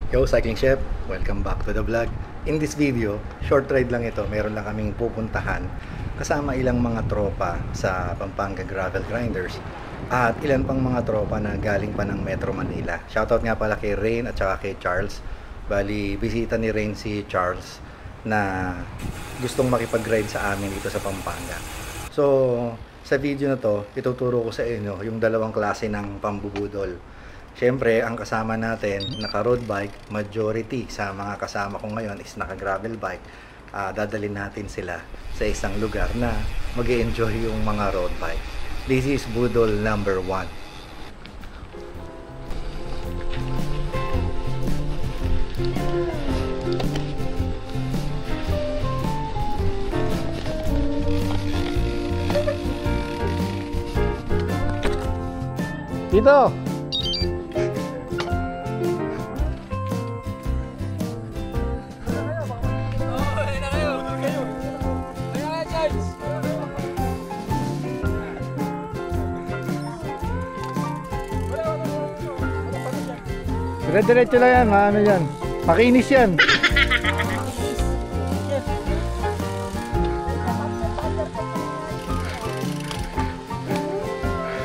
Yo, Cycling Chef! Welcome back to the vlog. In this video, short ride lang ito. Meron lang kaming pupuntahan kasama ilang mga tropa sa Pampanga Gravel Grinders at ilan pang mga tropa na galing pa ng Metro Manila. Shoutout nga pala kay Rain at saka kay Charles. Bali, bisita ni Rain si Charles na gustong makipag-ride sa amin dito sa Pampanga. So, sa video na to, ituturo ko sa inyo yung dalawang klase ng pambubudol. Siyempre, ang kasama natin, naka-road bike, majority sa mga kasama ko ngayon is naka-gravel bike. Dadalhin natin sila sa isang lugar na mag-enjoy yung mga road bike. This is budol number 1. Dito! Dire-diretso lang yan, ano yan. Makinis yan.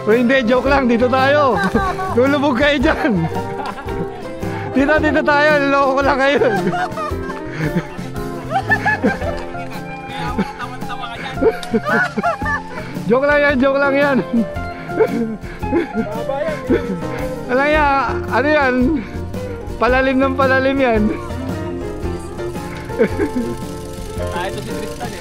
O hindi, joke lang. Dito tayo. Lulubog kayo dyan. Dito tayo. Luloko ko lang kayo. Joke lang yan, joke lang yan. Alam niya, ano yan? Palalim ng palalim yan. Ito si Tristan eh.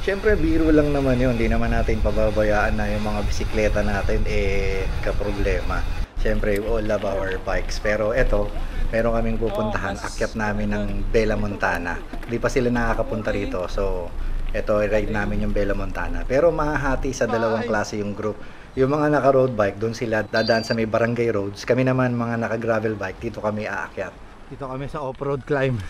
Siyempre, biro lang naman yun. Hindi naman natin pababayaan na yung mga bisikleta natin kaproblema. Siyempre, we all love our bikes. Pero eto, meron kaming pupuntahan. Akyat namin ng Bella Montana. Hindi pa sila nakakapunta rito. So, eto, ride namin yung Bella Montana. Pero mahahati sa dalawang klase yung group. Yung mga naka-road bike, doon sila dadaan sa may barangay roads. Kami naman, mga naka-gravel bike, dito kami aakyat. Dito kami sa off-road climb.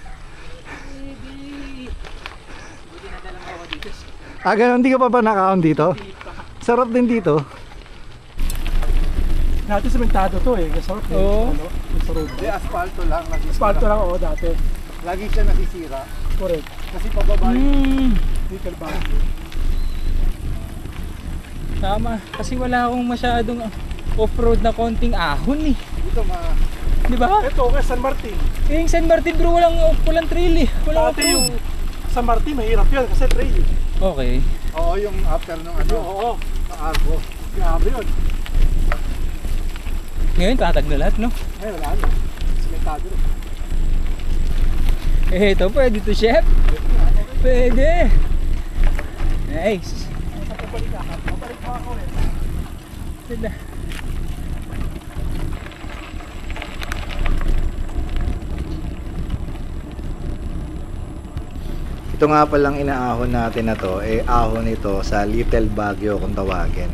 Ganun, hindi ka pa ba naka-on dito? Sarap din dito. Dati sementado to eh, kasarap eh. Oo. Hindi, asfalto lang. Asfalto lang oo dati. Lagi siya nasisira. Correct. Kasi pababa Vehicle ba? Tama, kasi wala akong masyadong off-road na konting ahon eh. Dito Di ba? Ito, okay, San Martin. Yung San Martin bro, walang trail eh. Walang Dati off-road. yung San Martin, mahirap yan kasi trail. Okay. Oo, yung after ng ano. Oo, ng Argo. Grabe yun. Ngayon, tatag na lahat, no? Ay, wala na. Sementado rin. Ito, pwede to, chef. Pwede. Nice. Pabalik pa ako rin. Sila. Ito nga palang inaahon natin na to, ahon ito sa Little Baguio kung tawagin.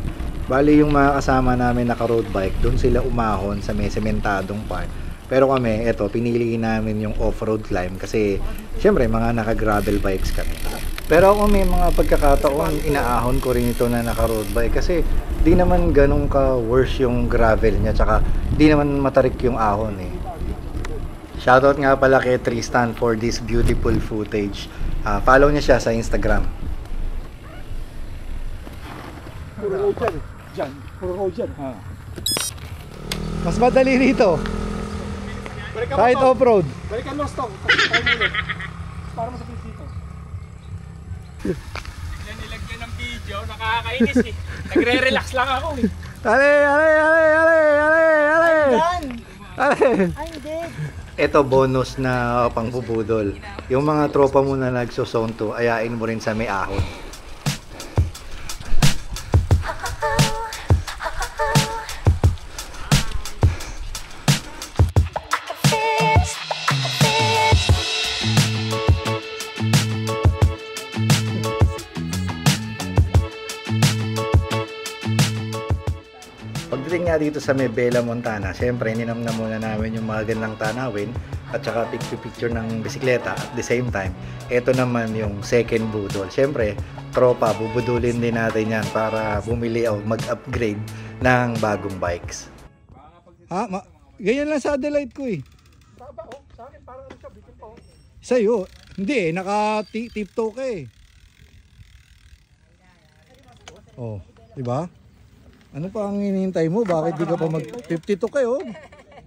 Bali yung mga kasama namin naka-road bike, doon sila umahon sa may sementadong part. Pero kami, ito, pinili namin yung off-road climb kasi syempre mga naka-gravel bikes kami. Pero ako may mga pagkakataon, inaahon ko rin ito na naka-road bike kasi di naman ganun ka worse yung gravel niya, tsaka di naman matarik yung ahon eh. Shoutout nga pala kay Tristan for this beautiful footage. Follow niya siya sa Instagram. Puro road dyan. Dyan. Puro road dyan. Mas madali rito. Kahit off-road. Balikan mo, Stong. Para mo sa dito. Nilagyan ng video, nakakainis eh. Nagre-relax lang ako eh. Ale! I'm dead. Ito bonus na pangbubudol. Yung mga tropa mo na nagso-zone 2, ayain mo rin sa may ahon. Pagdating nga dito sa Mebela, Montana, syempre ninam na muna namin yung mga gandang tanawin at saka picture-picture ng bisikleta. At the same time, ito naman yung second budol. Syempre, tropa, bubudulin din natin yan para bumili o mag-upgrade ng bagong bikes. Ha? Ganyan lang sa Adelaide ko eh. Taba, oh. Sa akin, parang ano siya, bitin pa, oh. Sa'yo, hindi eh. Naka-tiptoe ka eh. Oh, diba? Ano pa ang hinihintay mo? Bakit di ka pa mag-52 kayo?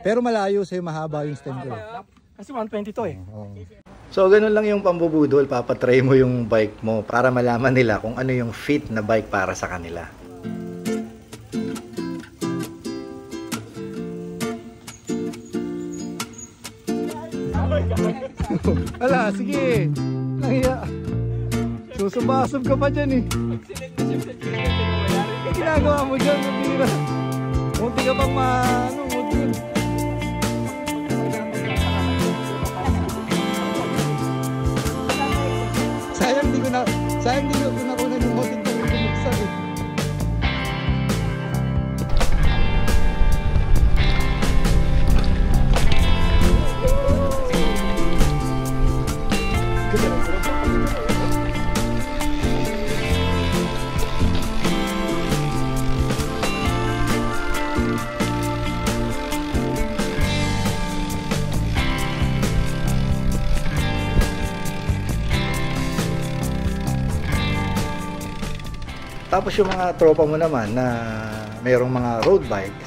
Pero malayo sa'yo, mahaba yung stem ko. Kasi 120 to eh. Oh. So, ganun lang yung pambubudol. Papatry mo yung bike mo para malaman nila kung ano yung fit na bike para sa kanila. Ala, sige. Nahiya. Susubasog ka pa dyan eh. Ang ginagawa mo dyan, mabira. Munti ka pang munti. Sayang di ko nakunan yung hotel ko yung bumuksan eh. Tapos yung mga tropa mo naman na mayroong mga road bikes,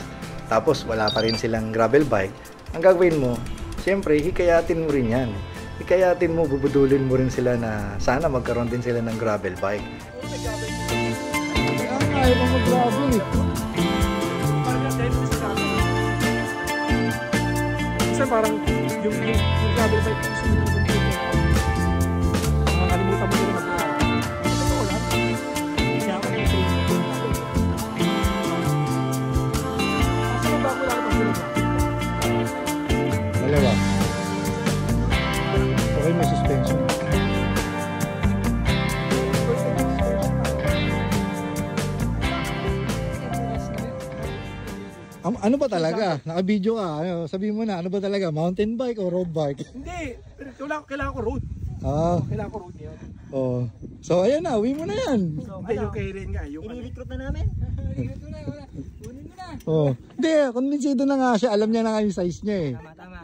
tapos wala pa rin silang gravel bike, ang gagawin mo, siyempre, hikayatin mo rin yan. Hikayatin mo, bubudulin mo rin sila na sana magkaroon din sila ng gravel bike. Ang ayaw mo mag-gravel eh. Kasi parang yung gravel bike gusto mo yung makakalimutan mo nila mag-gravel. Totoo lang. Kaya ako yung training ko. Kasi mabago lang ako sila. Dalawa. Okay, may suspension. Ano ba talaga? Naka-video ka. Sabihin mo na, ano ba talaga? Mountain bike o road bike? Hindi. Kailangan ko road. Ah, Kailangan ko road ngayon. oh. So, ayan na. Uwi mo na yan. Hindi, yung kay Ren nga. I-recruit na namin. Tingnan ko na, wala. Kunin mo na. Oh. Hindi, konbinsido na nga siya. Alam niya na nga yung size niya eh. Tama.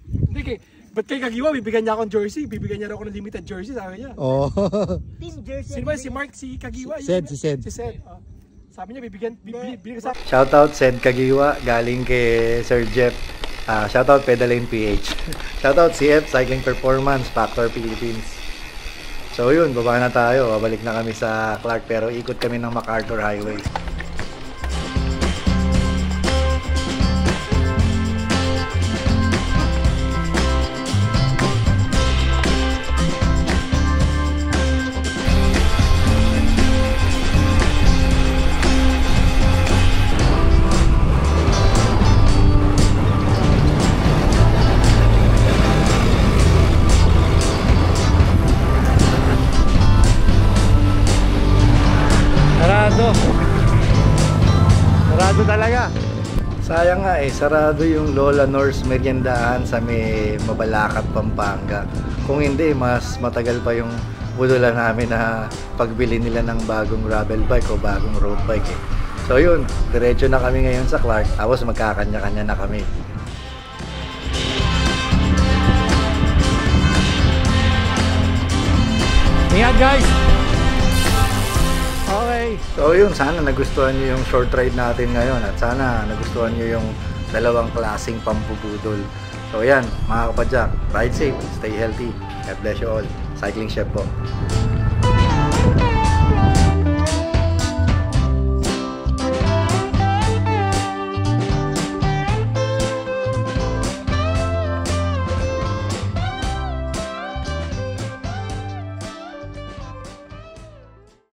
Hindi, ba't kay Kagiwa, bibigyan niya akong jersey. Bibigyan niya ako ng limited jersey, sabi niya. Oh. Team jersey. Sino ba? Si Mark, si Kagiwa? Si Sed. Si Sed. Oh. Sabi niya, bibigyan sa akin. Shoutout Sed Kagiwa, galing kay Sir Jeff. Shoutout Pedalane PH. Shoutout CF Cycling Performance, Factor Philippines. So yun, baba na tayo. Babalik na kami sa Clark pero ikot kami ng MacArthur Highway. Sarado talaga. Sayang nga sarado yung Lola Norse meriendahan sa may Mabalacat, Pampanga. Kung hindi, mas matagal pa yung budulan namin na pagbili nila ng bagong gravel bike o bagong road bike eh. So yun, diretso na kami ngayon sa Clark, tapos magkakanya-kanya na kami. Ingat guys! Okay. So yun, sana nagustuhan nyo yung short ride natin ngayon at sana nagustuhan nyo yung dalawang klaseng pampubudol. So yan, mga kapadyak, ride safe, stay healthy. God bless you all. Cycling Chef po.